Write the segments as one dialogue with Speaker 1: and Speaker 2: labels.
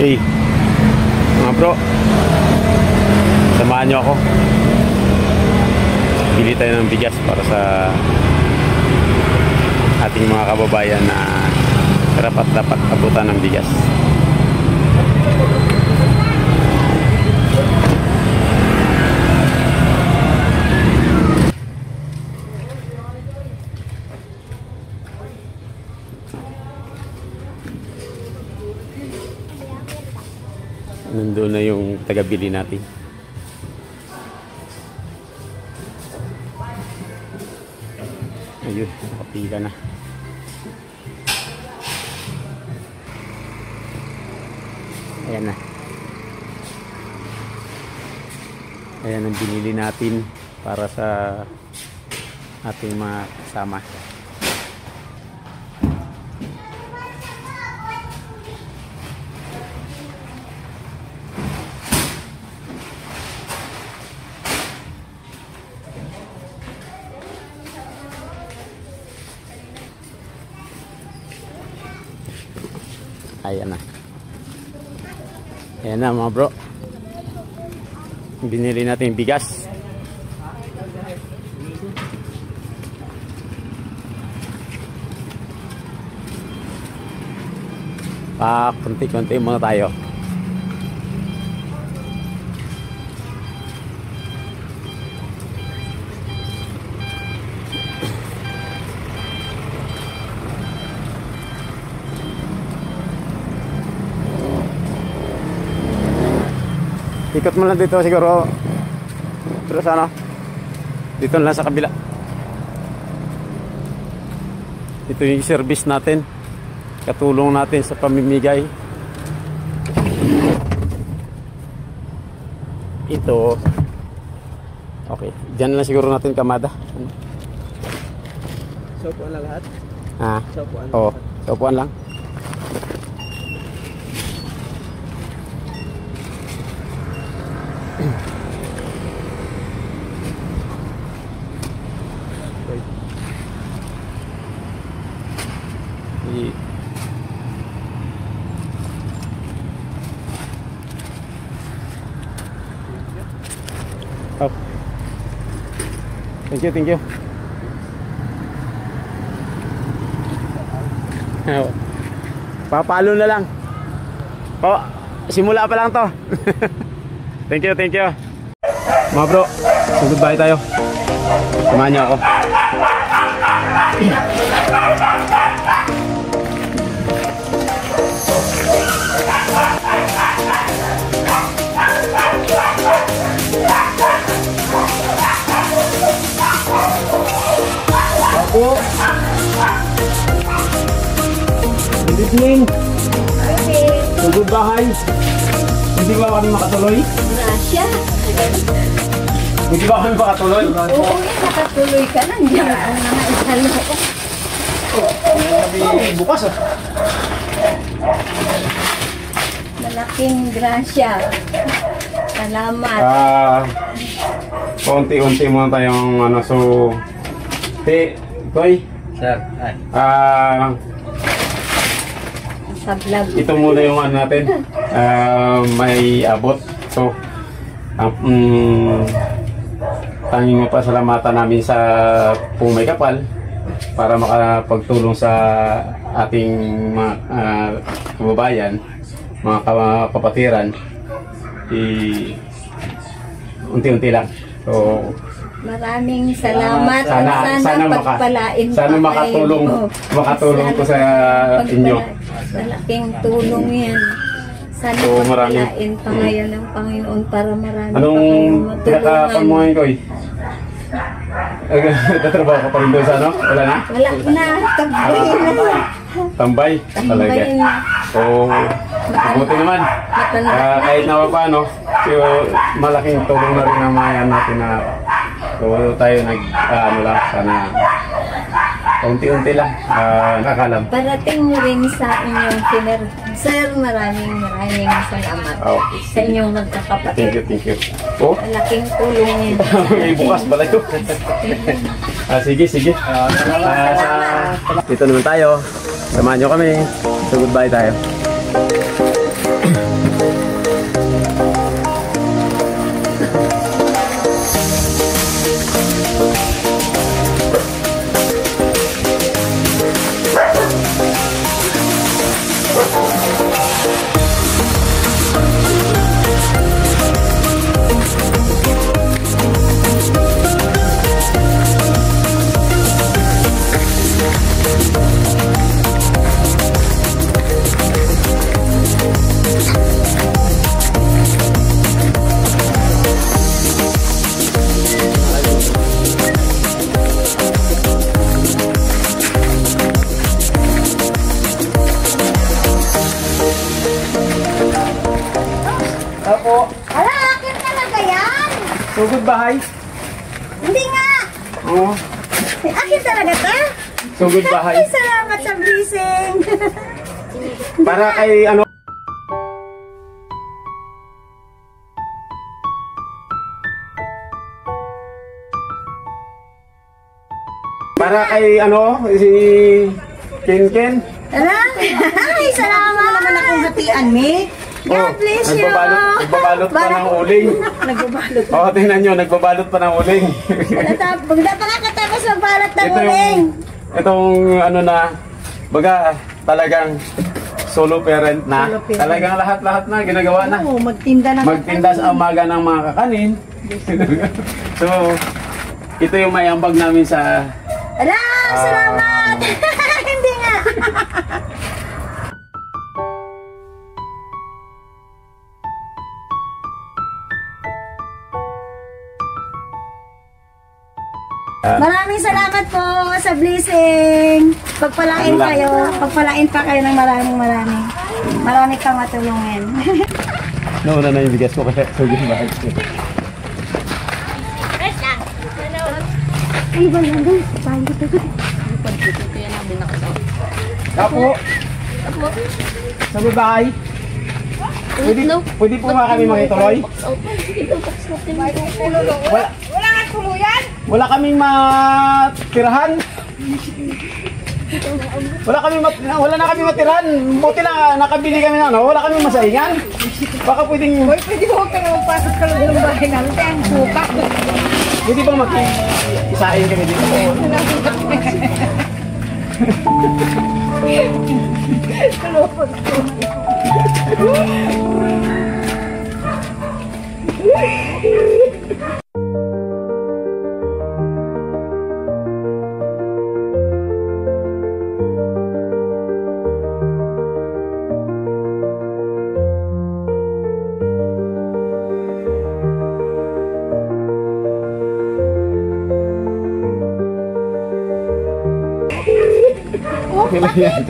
Speaker 1: Hey, mga bro, samahan nyo ako. Bili tayo ng bigas para sa ating mga kababayan na dapat abutan ng bigas. Nandun na yung taga-bili natin. Ayun, nakapila na. Ayan na. Ayan ang binili natin para sa ating mga kasama. Ayan na. Ayan na mga bro. Binili natin yung bigas. Konti-konti muna tayo. Ikot mo lang dito siguro. Pero sana dito lang sa kabila. Ito yung service natin. Katulong natin sa pamimigay. Ito. Okay, diyan lang siguro natin kamada.
Speaker 2: Sopuan lang lahat? Sopuan lang.
Speaker 1: Oo, sopuan lang. Oh. Thank you. Papalo na lang. Oh, simula pa lang to. Thank you. Mga bro, goodbye tayo. Samahan niyo ako.
Speaker 2: Ako. Good evening. Tugod bahay. Hindi ba kami makatuloy?
Speaker 3: Grasya.
Speaker 2: Hindi ba kami makatuloy?
Speaker 3: Oo, nakatuloy ka. Nandiyan ang mga isalo.
Speaker 2: Kami bukas ah.
Speaker 3: Malaking grasya. Salamat.
Speaker 1: Konti-konti muna tayong so Koy.
Speaker 2: Sir,
Speaker 3: Sa vlog.
Speaker 1: Ito muna yung natin. May abot. So, tanging pasalamatan namin sa Pumay Kapal para makapagtulong sa ating mga kababayan, mga kapatiran. Unti-unti lang. So,
Speaker 3: Maraming salamat.
Speaker 1: Sana
Speaker 3: pagpalain pa
Speaker 1: sana makatulong ko sa inyo.
Speaker 3: Malaking tulong yan. Sana
Speaker 1: So,
Speaker 3: pagpalain pa ngayon ng Panginoon para marami
Speaker 1: Anong
Speaker 3: pa kayong
Speaker 1: pinaka-pan mo
Speaker 3: matulungan.
Speaker 1: ngayon, Koy? Tatrabaho ka pa rin doon sa ano? Wala na?
Speaker 3: Wala na. Tambay na.
Speaker 1: Tambay? Talaga.
Speaker 3: Tambay na.
Speaker 1: So, mabuti naman. Kahit na paano, malaking tulong na rin ang mga natin na tayo lang, sana unti-unti lang, nakalam.
Speaker 3: Parating rin sa inyong Sir, maraming salamat sa inyong magkakapatid.
Speaker 1: Thank you. Oh?
Speaker 3: Malaking tulong yan.
Speaker 1: May bukas pala yun. Sige. Dito naman tayo. Samahan nyo kami. So goodbye tayo.
Speaker 2: Sugod bahay.
Speaker 3: Hindi nga!
Speaker 2: Oo.
Speaker 3: Akin talaga ta?
Speaker 2: Sugod bahay.
Speaker 3: Ay, salamat sa blessing.
Speaker 2: Para kay ano? Para kay ano? Si Ken.
Speaker 3: Ay, salamat. Naman akong hatian, me. God bless you.
Speaker 2: Nagbabalot pa ng uling.
Speaker 3: Nagbabalot.
Speaker 2: Oo, tingnan nyo, nagbabalot pa ng uling.
Speaker 3: Bagda pa nakatapos ng balat ng uling.
Speaker 2: Itong ano na, baga talagang solo parent na.
Speaker 3: Solo parent.
Speaker 2: Talagang lahat-lahat na, ginagawa na.
Speaker 3: Oo, magtinda na.
Speaker 2: Magtinda sa umaga ng mga kakanin. So, ito yung may ambag namin sa...
Speaker 3: Salamat. Hindi nga. Maraming salamat po sa blessing. Pagpalain kayo. Pagpalain pa kayo ng maraming. Marami kang matulungin.
Speaker 2: Nauna na yung bigas ko kasi sugod bahay.
Speaker 3: Ay, balangay. Paano ito?
Speaker 2: Kapo! Sugod bahay. Pwede po nga kami makituloy?
Speaker 3: Wala nga tuluyan?
Speaker 2: Wala kaming matirahan. Wala na kami matirahan. Buti na nakabili kami na ano. Wala kaming masaingan. Baka pwedeng...
Speaker 3: Hoy, pwede mo kang magpasok ka lang ng bahay namin. Kaya ang suka.
Speaker 2: Pwede ba mag-isain kami dito? Okay lang yan.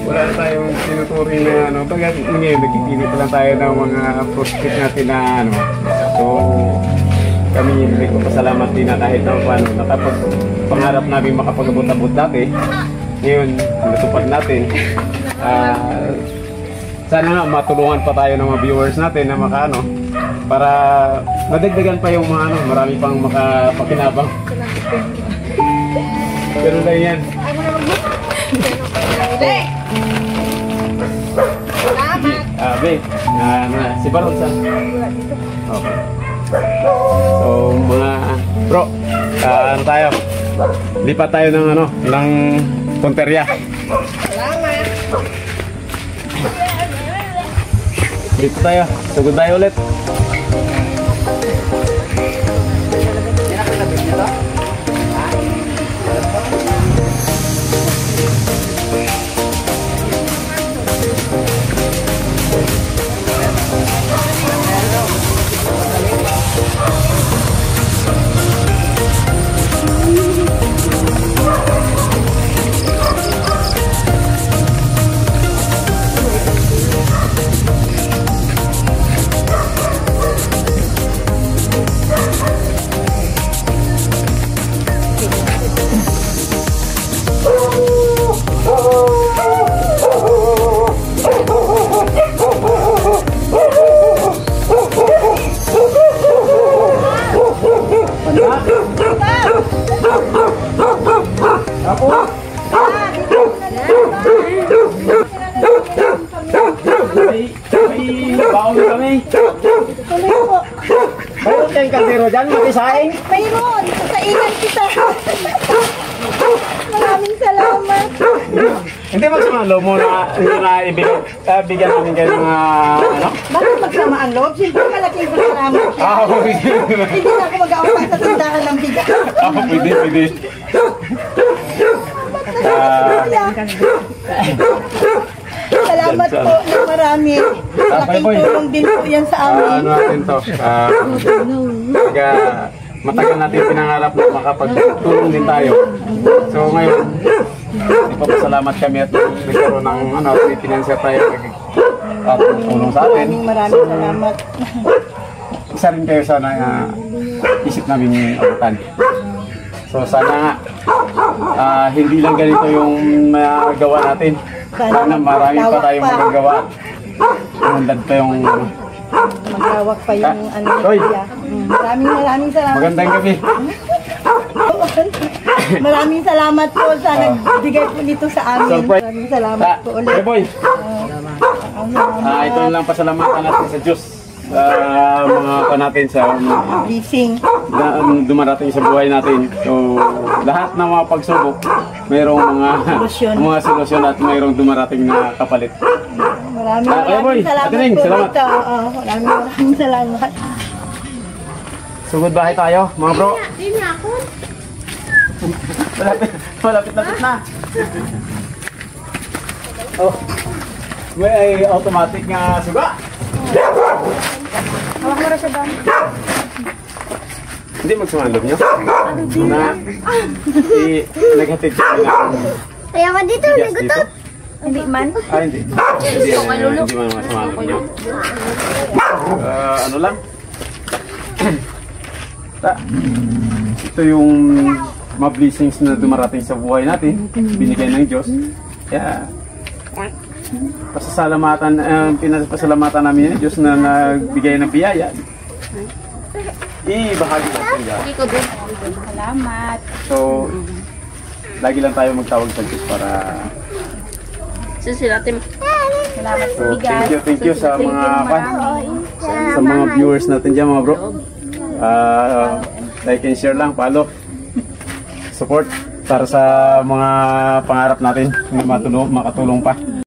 Speaker 2: Wala na tayong tinuturing na ano. Baga ngayon, nagkikita lang tayo ng mga prospect natin na ano. So, kami nagpapasalamat din na kahit na paano. Pangarap namin makapag-abot-abot dati. Ngayon, natupad natin. Sana nga matulungan pa tayo ng mga viewers natin na makaano. Para madagdagan pa yung mga ano, marami pang makapakinabang. Pero lang yan. Be, si Baron sa? Okay. So, mga bro, ano tayo? Lipat tayo ng ano, ng punterya.
Speaker 3: Salamat.
Speaker 2: Dito tayo. Sugod tayo ulit. May baon kami.
Speaker 3: Tuloy po.
Speaker 2: Mayroon kayong kaldero dyan, makisaing.
Speaker 3: Mayroon. Kainan kita. Maraming salamat.
Speaker 2: Hindi magsamalo mo na bigyan namin kayo ng ano?
Speaker 3: Bakit magsama ang loob? Siyempre malaking salamat.
Speaker 2: Pwede.
Speaker 3: Hindi na ako mag-aaway sa tindahan ng bigas.
Speaker 2: Pwede.
Speaker 3: Salamat po ng marami. Malaking tulong din po yan sa amin.
Speaker 2: Ano natin to? Matagal natin pinangarap na makapagtulong din tayo. So ngayon, ipapasalamat kami at nagkaroon ng ano, financial tayo.
Speaker 1: tulong sa atin.
Speaker 3: Maraming salamat.
Speaker 1: Isa rin kayo sana isip namin abutan. So sana nga hindi lang ganito yung magawa natin. Sana marami pa tayong magagawa. Unlad pa yung
Speaker 3: Maglawak pa yung ano
Speaker 1: Hoy!
Speaker 3: niya. Maraming salamat.
Speaker 1: Magandang gabi.
Speaker 3: Maraming salamat po sa nagbigay po nito sa amin.
Speaker 1: Surprise.
Speaker 3: Maraming salamat po ulit.
Speaker 1: Hey boy! Ito lang pasalamatan natin sa Diyos. Mga pa natin sa
Speaker 3: Blessing.
Speaker 1: dumarating sa buhay natin. So, lahat ng mga pagsubok, mayroong mga solusyon at mayroong dumarating na kapalit.
Speaker 3: Maraming salamat
Speaker 1: Ate Ning,
Speaker 3: po
Speaker 1: salamat.
Speaker 3: dito. Maraming salamat.
Speaker 1: Sugod bahay tayo, mga bro. Malapit na. Oh, may automatic nga suga.
Speaker 3: Hawak mo rin sa dami.
Speaker 1: Hindi magsumandob nyo? Na, naghatid siya na.
Speaker 3: Kaya ka dito,
Speaker 1: Bigas dito?
Speaker 3: Hindi man.
Speaker 1: Hindi. Hindi man magsumandob nyo. Ano lang? Ito yung mga blessings na dumarating sa buhay natin, binigay ng Diyos. Kaya, pinasalamatan namin ng Diyos na nagbigay ng biyaya. Ibahagi natin dyan.
Speaker 3: Salamat.
Speaker 1: So, lagi lang tayo magtawag sa Diyos para...
Speaker 3: Salamat
Speaker 1: So, thank you sa mga viewers natin dyan, mga bro. Like and share lang, follow. Support para sa mga pangarap natin na makatulong pa.